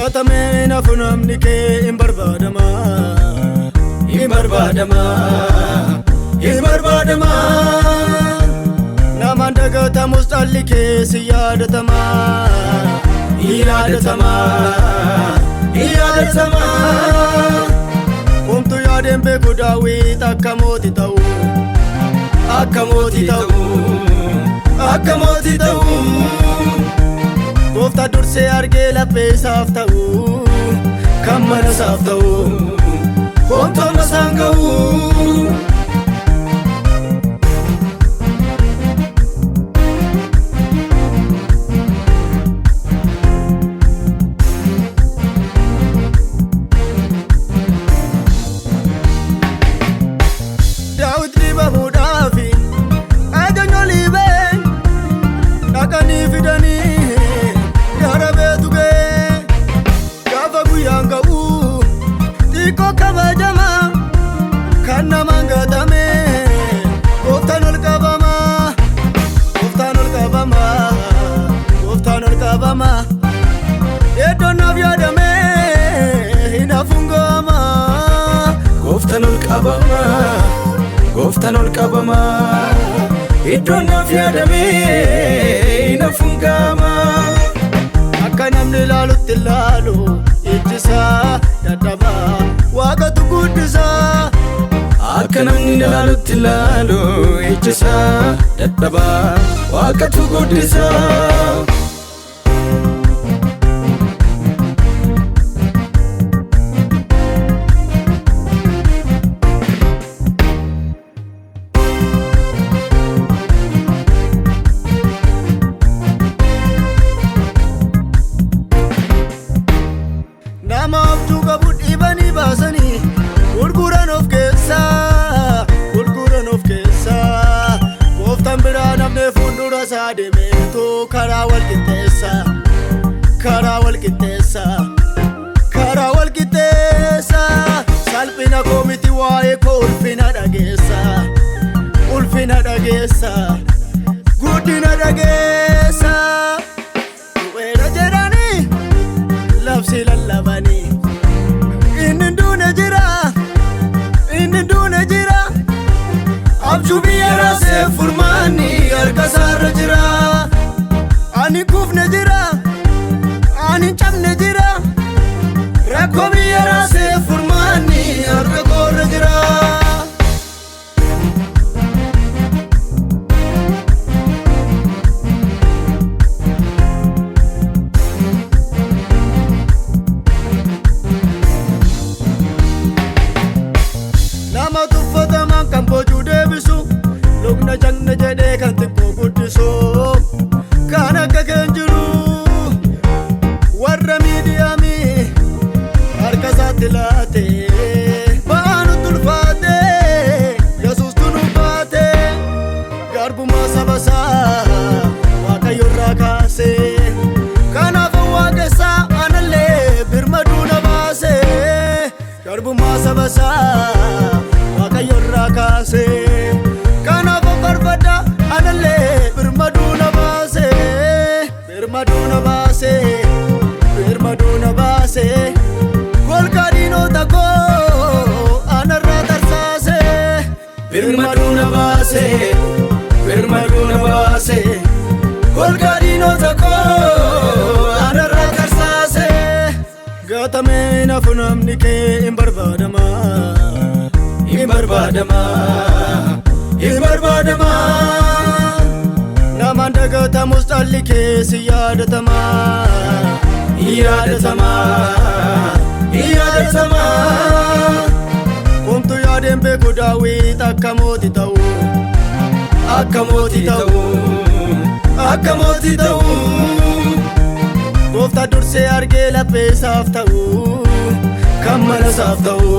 Gatameen afunamni kee hin barbaadama, hin barbaadama, hin barbaadama. Namaan dagatamus dhalli kee si yaadatama, yaadatama, yaadatama. Homtuu yaadeen beeku Daawit akka mootii ta'u, akka mootii ta'u, akka mootii ta'u. Gooftaa dursee argee laphee isaaf ta'u, kan mana isaaf ta'u, homtuu masaan ga'u. Daawit dhiibamuudhaafi ajajnoolii bee dhaqanii fidanii kabajama kan namaan gatame gooftaan ol qabama, gooftaan ol qabama, gooftaan ol qabama. Iddoon naaf yaadame hin hafuun ga'ama, gooftaan ol qabama, gooftaan ol qabama. Iddoon naaf yaadame hin hafuun ga'ama. Akka namni ilaalutti ilaalu ijjisaa dadhabaa Waaqatu guddisaa. Akka namni ilaalutti ilaalu ijjisaa dadhabaa Waaqatu guddisaa. Nama abjuu qabu dhiibanii baasanii gurguran of keessaa, gurguran of keessaa. Gooftaan biraa namni fuuldura isaa deemeetu karaa wal qixxeessa, karaa wal qixxeessa, karaa wal qixxeessa. Salphina koo miti waa'ee koo ulfina dhageessa, ulfina dhageessa, guddina dhageessa. Du'eera jedhanii labsi lallabanii inni duune jira, inni duune jira. Abjuu biyya raasee furmaanni harka isaarra jira. Ani kufne jira, ani cabne jira. Rakkoo biyya raasee furmaanni harka koorra jira. Nama tuffataman kan boojuu deebisu, lukna jagna jedhee kan xiqqoo guddisu, kan akka keen jiru. Warra miidiyaamii harka isaatti laate ba'aanu tulfaate Yesuustu nu baate. Garbummaa saba isaa Waaqayyo irraa kaase, kanaaf waaqessaa anallee birmaduu na baase. Garbummaa saba isaa Waaqayyo irraa kaase, kanaaf barbada anallee birmaduu na baase, birmaduu na baase, birmaduu na baase. Golgaa diinota koo anarraa tarsaase, birmaduu na baase, birmaduu na baase. Golgaa diinota koo anarraa tarsaase. Gatameen afunamni kee hin barbaadama, hin barbaadama, hin barbaadama. Namaan dagatamus dhalli kee si yaadatama, yaadatama, yaadatama. Homtuu yaadeen beeku Daawit akka mootii ta'u, akka mootii ta'u, akka mootii ta'u. Gooftaa dursee argee laphee isaaf ta'u, kan mana isaaf ta'u,